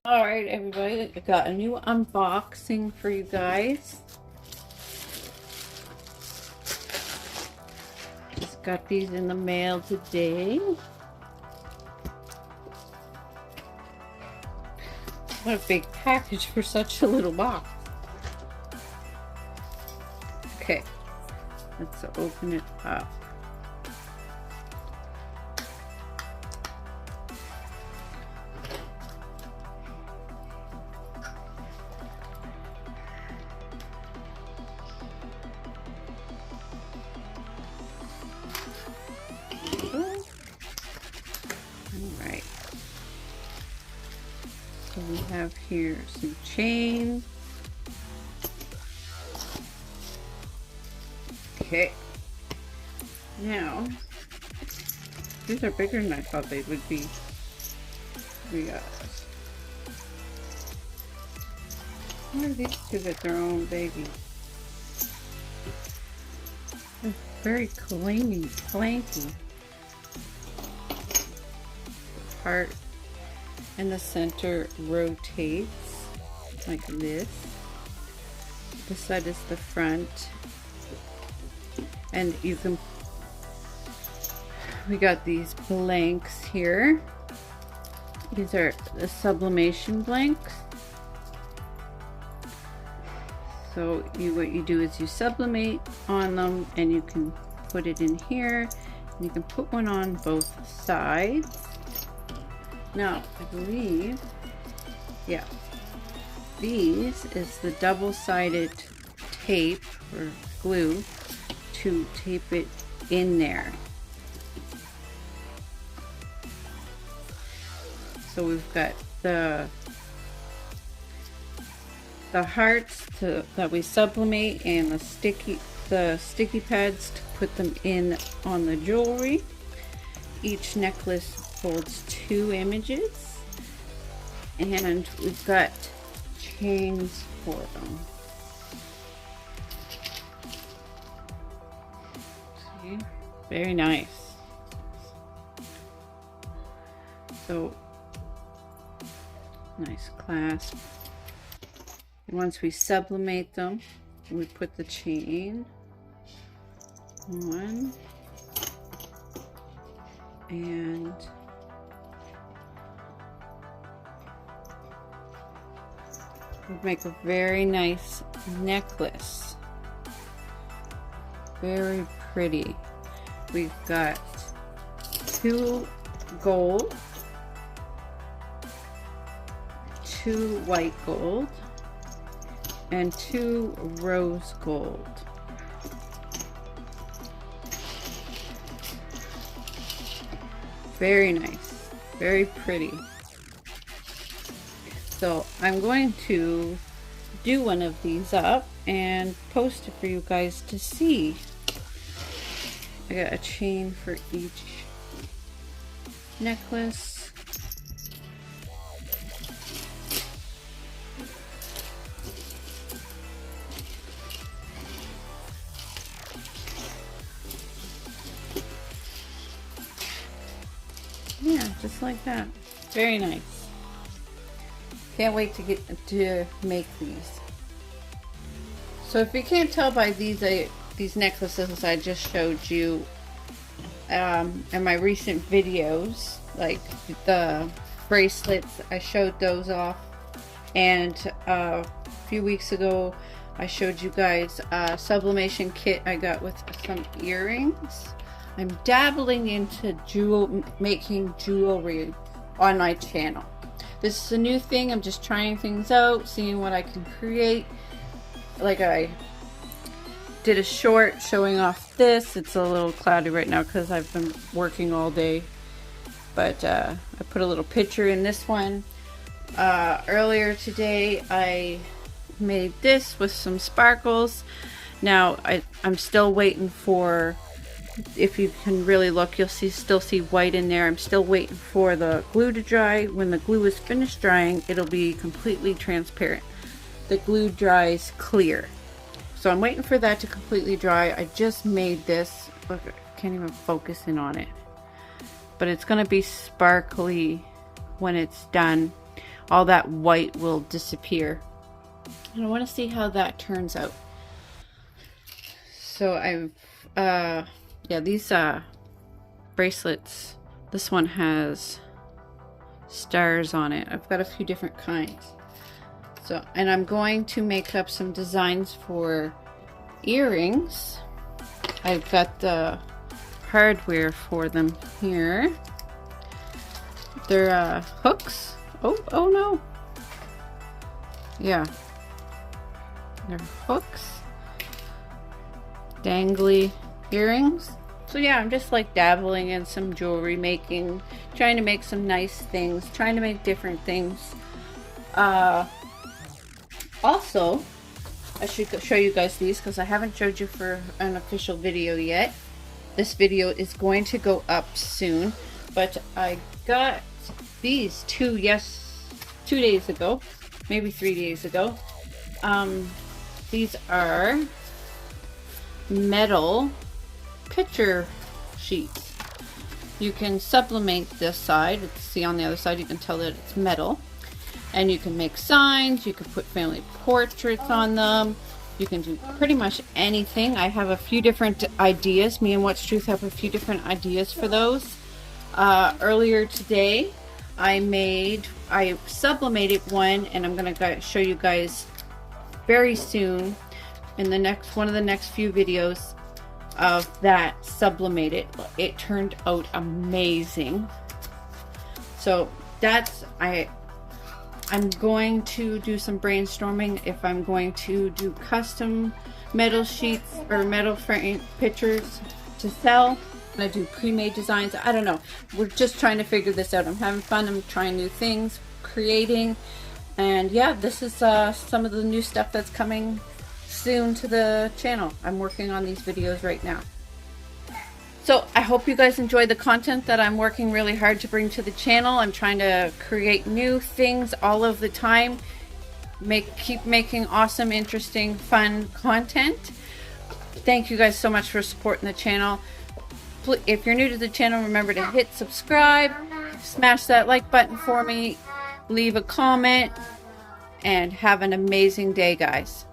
Alright everybody, I got a new unboxing for you guys. Just got these in the mail today. What a big package for such a little box. Okay, let's open it up. Alright. So we have here some chain. Okay. Now, these are bigger than I thought they would be. Why are these two get their own baby? They're very clanky. The part in the center rotates like this. This side is the front. And you can, we got these blanks here. These are the sublimation blanks. So what you do is you sublimate on them, and you can put it in here, and you can put one on both sides. Now, I believe, yeah, these is the double-sided tape or glue to tape it in there. So we've got the hearts that we sublimate, and the sticky pads to put them in on the jewelry. Each necklace holds 2 images, and we've got chains for them. See? Very nice. So nice clasp. And once we sublimate them, we put the chain on, and we make a very nice necklace. Very pretty. We've got 2 gold, 2 white gold, and 2 rose gold. Very nice, very pretty. So I'm going to do one of these up and post it for you guys to see. I got a chain for each necklace. Yeah, just like that. Very nice. Can't wait to make these. So if you can't tell by these necklaces I just showed you in my recent videos, like the bracelets, I showed those off, and a few weeks ago I showed you guys a sublimation kit I got with some earrings. I'm dabbling into making jewelry on my channel. This is a new thing. I'm just trying things out, seeing what I can create. Like, I did a short showing off this. It's a little cloudy right now because I've been working all day. But I put a little picture in this one. Earlier today I made this with some sparkles. Now I'm still waiting for, if you can really look, you'll still see white in there. I'm still waiting for the glue to dry. When the glue is finished drying, it'll be completely transparent. The glue dries clear. So I'm waiting for that to completely dry. I just made this. Look, I can't even focus in on it. But it's going to be sparkly when it's done. all that white will disappear. And I want to see how that turns out. So I've, yeah, these bracelets, this one has stars on it. I've got a few different kinds. So, and I'm going to make up some designs for earrings. I've got the hardware for them here. They're hooks. Oh no. Yeah. They're hooks. Dangly earrings. So yeah, I'm just like dabbling in some jewelry making, trying to make some nice things, trying to make different things. Also, I should show you guys these because I haven't showed you for an official video yet. This video is going to go up soon, but I got these 2 days ago, maybe 3 days ago. These are metal picture sheets. You can sublimate this side. See on the other side, you can tell that it's metal. And you can make signs, you can put family portraits on them. You can do pretty much anything. I have a few different ideas. Me and What's Truth have a few different ideas for those. Earlier today, I sublimated one, and I'm going to show you guys very soon in the one of the next few videos of that sublimated. It turned out amazing. So that's, I'm going to do some brainstorming if I'm going to do custom metal sheets or metal frame pictures to sell. I'm going to do pre-made designs. I don't know. We're just trying to figure this out. I'm having fun. I'm trying new things, creating. And yeah, this is some of the new stuff that's coming soon to the channel. I'm working on these videos right now. So I hope you guys enjoy the content that I'm working really hard to bring to the channel. I'm trying to create new things all of the time. Keep making awesome, interesting, fun content. Thank you guys so much for supporting the channel. If you're new to the channel, remember to hit subscribe, smash that like button for me, leave a comment, and have an amazing day, guys.